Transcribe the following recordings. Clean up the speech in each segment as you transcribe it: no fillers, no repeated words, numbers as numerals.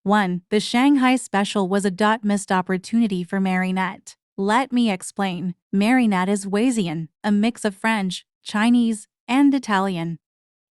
1. The Shanghai special was a missed opportunity for Marinette. Let me explain. Marinette is Wasian, a mix of French, Chinese, and Italian.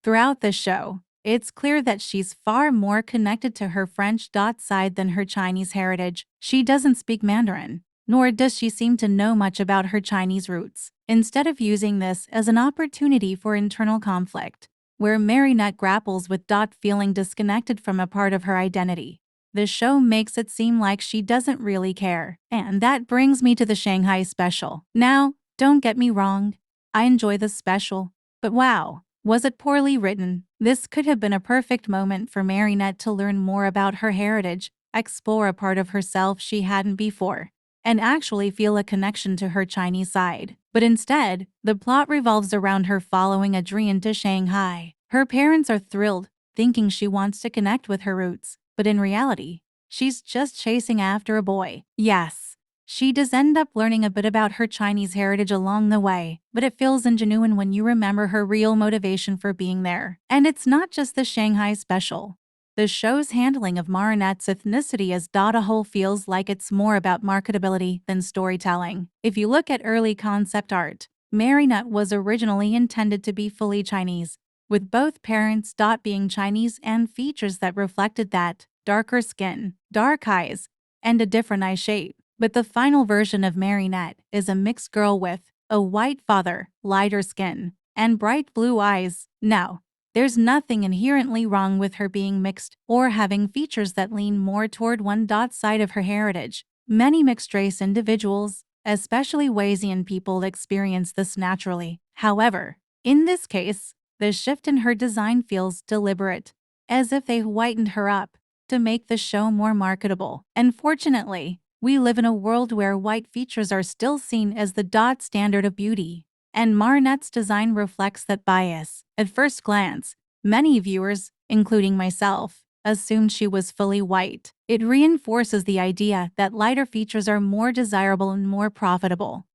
Throughout the show, it's clear that she's far more connected to her French side than her Chinese heritage. She doesn't speak Mandarin, nor does she seem to know much about her Chinese roots. Instead of using this as an opportunity for internal conflict, where Marinette grapples with feeling disconnected from a part of her identity, the show makes it seem like she doesn't really care. And that brings me to the Shanghai special. Now, don't get me wrong, I enjoy the special, but wow, was it poorly written? This could have been a perfect moment for Marinette to learn more about her heritage, explore a part of herself she hadn't before, and actually feel a connection to her Chinese side. But instead, the plot revolves around her following Adrian to Shanghai. Her parents are thrilled, thinking she wants to connect with her roots, but in reality, she's just chasing after a boy. Yes, she does end up learning a bit about her Chinese heritage along the way, but it feels ingenuine when you remember her real motivation for being there. And it's not just the Shanghai special. The show's handling of Marinette's ethnicity as a whole feels like it's more about marketability than storytelling. If you look at early concept art, Marinette was originally intended to be fully Chinese, with both parents being Chinese and features that reflected that: darker skin, dark eyes, and a different eye shape. But the final version of Marinette is a mixed girl with a white father, lighter skin, and bright blue eyes. Now, there's nothing inherently wrong with her being mixed or having features that lean more toward one side of her heritage. Many mixed-race individuals, especially Wasian people, experience this naturally. However, in this case, the shift in her design feels deliberate, as if they whitened her up to make the show more marketable. Unfortunately, we live in a world where white features are still seen as the standard of beauty, and Marinette's design reflects that bias. At first glance, many viewers, including myself, assumed she was fully white. It reinforces the idea that lighter features are more desirable and more profitable.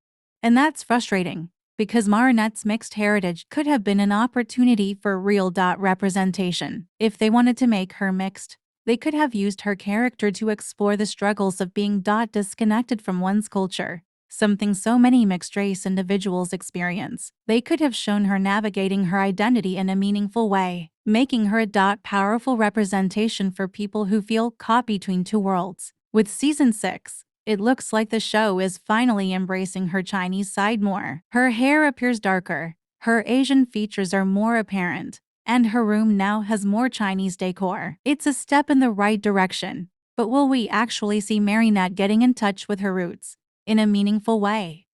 And that's frustrating, because Marinette's mixed heritage could have been an opportunity for real representation. If they wanted to make her mixed, they could have used her character to explore the struggles of being disconnected from one's culture, something so many mixed-race individuals experience. They could have shown her navigating her identity in a meaningful way, making her a powerful representation for people who feel caught between two worlds. With Season 6, it looks like the show is finally embracing her Chinese side more. Her hair appears darker, her Asian features are more apparent, and her room now has more Chinese decor. It's a step in the right direction, but will we actually see Marinette getting in touch with her roots in a meaningful way?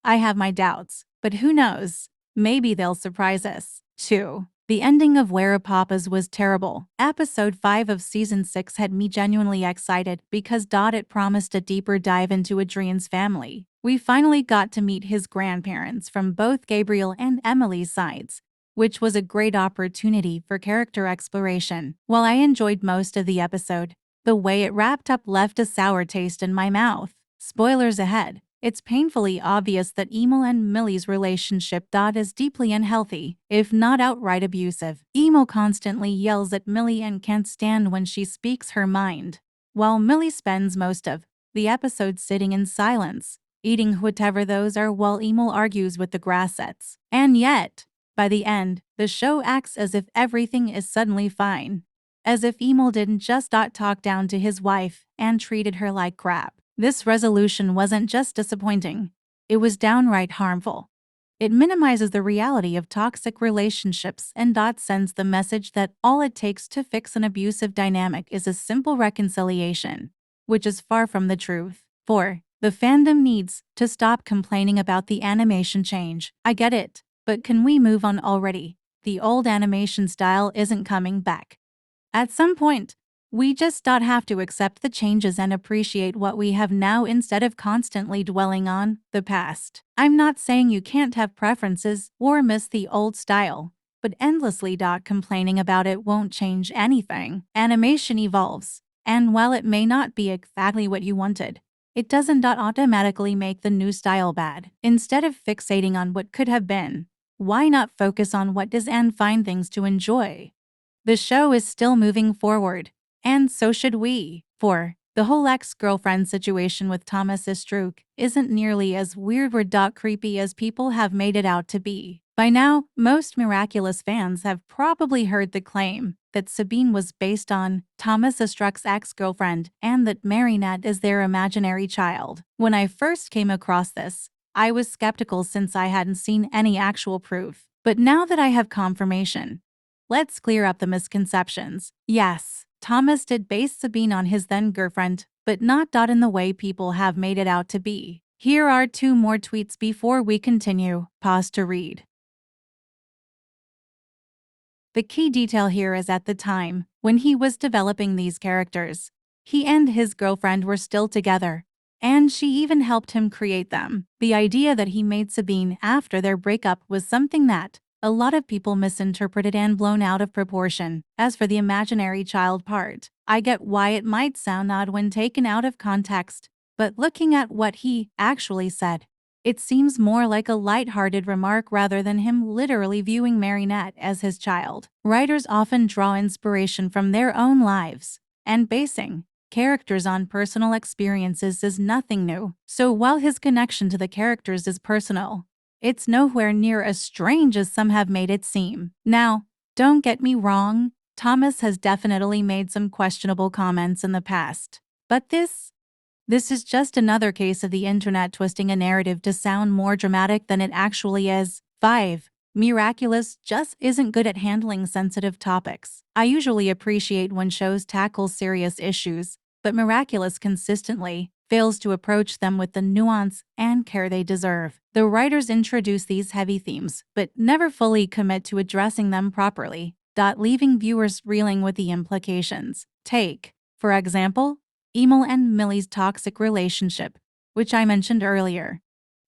I have my doubts, but who knows? Maybe they'll surprise us. 2. The ending of Where Papas was terrible. Episode 5 of Season 6 had me genuinely excited because it promised a deeper dive into Adrian's family. We finally got to meet his grandparents from both Gabriel and Emily's sides, which was a great opportunity for character exploration. While I enjoyed most of the episode, the way it wrapped up left a sour taste in my mouth. Spoilers ahead. It's painfully obvious that Emil and Millie's relationship is deeply unhealthy, if not outright abusive. Emil constantly yells at Millie and can't stand when she speaks her mind, while Millie spends most of the episode sitting in silence, eating whatever those are while Emil argues with the Grassets. And yet, by the end, the show acts as if everything is suddenly fine, as if Emil didn't just talk down to his wife and treated her like crap. This resolution wasn't just disappointing, it was downright harmful. It minimizes the reality of toxic relationships and sends the message that all it takes to fix an abusive dynamic is a simple reconciliation, which is far from the truth. 4. The fandom needs to stop complaining about the animation change. I get it, but can we move on already? The old animation style isn't coming back. At some point, we just have to accept the changes and appreciate what we have now instead of constantly dwelling on the past. I'm not saying you can't have preferences or miss the old style, but endlessly complaining about it won't change anything. Animation evolves, and while it may not be exactly what you wanted, it doesn't automatically make the new style bad. Instead of fixating on what could have been, why not focus on what is and find things to enjoy? The show is still moving forward, And so should we. 4. The whole ex-girlfriend situation with Thomas Struck isn't nearly as weird or creepy as people have made it out to be. By now, most Miraculous fans have probably heard the claim that Sabine was based on Thomas Struck's ex-girlfriend and that Marinette is their imaginary child. When I first came across this, I was skeptical since I hadn't seen any actual proof. But now that I have confirmation, let's clear up the misconceptions. Yes, Thomas did base Sabine on his then-girlfriend, but not in the way people have made it out to be. Here are 2 more tweets before we continue. Pause to read. The key detail here is at the time, when he was developing these characters, he and his girlfriend were still together, and she even helped him create them. The idea that he made Sabine after their breakup was something that a lot of people misinterpreted and blown out of proportion. As for the imaginary child part, I get why it might sound odd when taken out of context, but looking at what he actually said, it seems more like a light-hearted remark rather than him literally viewing Marinette as his child. Writers often draw inspiration from their own lives, and basing characters on personal experiences is nothing new. So while his connection to the characters is personal, it's nowhere near as strange as some have made it seem. Now, don't get me wrong, Thomas has definitely made some questionable comments in the past. But this is just another case of the internet twisting a narrative to sound more dramatic than it actually is. 5. Miraculous just isn't good at handling sensitive topics. I usually appreciate when shows tackle serious issues, but Miraculous consistently fails to approach them with the nuance and care they deserve. The writers introduce these heavy themes, but never fully commit to addressing them properly, leaving viewers reeling with the implications. Take, for example, Emil and Millie's toxic relationship, which I mentioned earlier.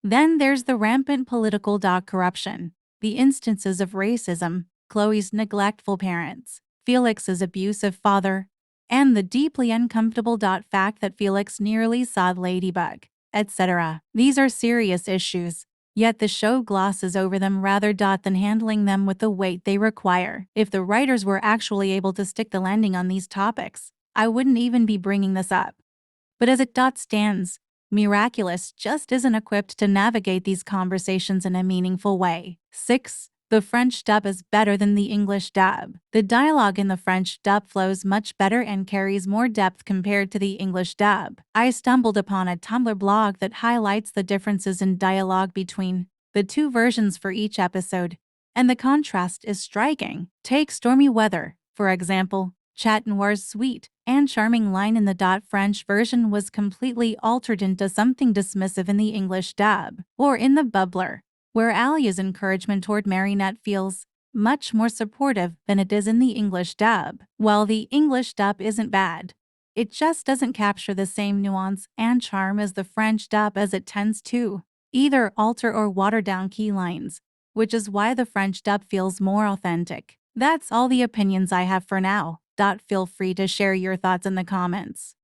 Then there's the rampant political corruption, the instances of racism, Chloe's neglectful parents, Felix's abusive father, and the deeply uncomfortable fact that Felix nearly saw Ladybug, etc. These are serious issues, yet the show glosses over them rather than handling them with the weight they require. If the writers were actually able to stick the landing on these topics, I wouldn't even be bringing this up. But as it stands, Miraculous just isn't equipped to navigate these conversations in a meaningful way. 6. The French dub is better than the English dub. The dialogue in the French dub flows much better and carries more depth compared to the English dub. I stumbled upon a Tumblr blog that highlights the differences in dialogue between the 2 versions for each episode, and the contrast is striking. Take Stormy Weather, for example. Chat Noir's sweet and charming line in the French version was completely altered into something dismissive in the English dub. Or in The Bubbler, where Alia's encouragement toward Marinette feels much more supportive than it is in the English dub. While the English dub isn't bad, it just doesn't capture the same nuance and charm as the French dub, as it tends to either alter or water down key lines, which is why the French dub feels more authentic. That's all the opinions I have for now. Feel free to share your thoughts in the comments.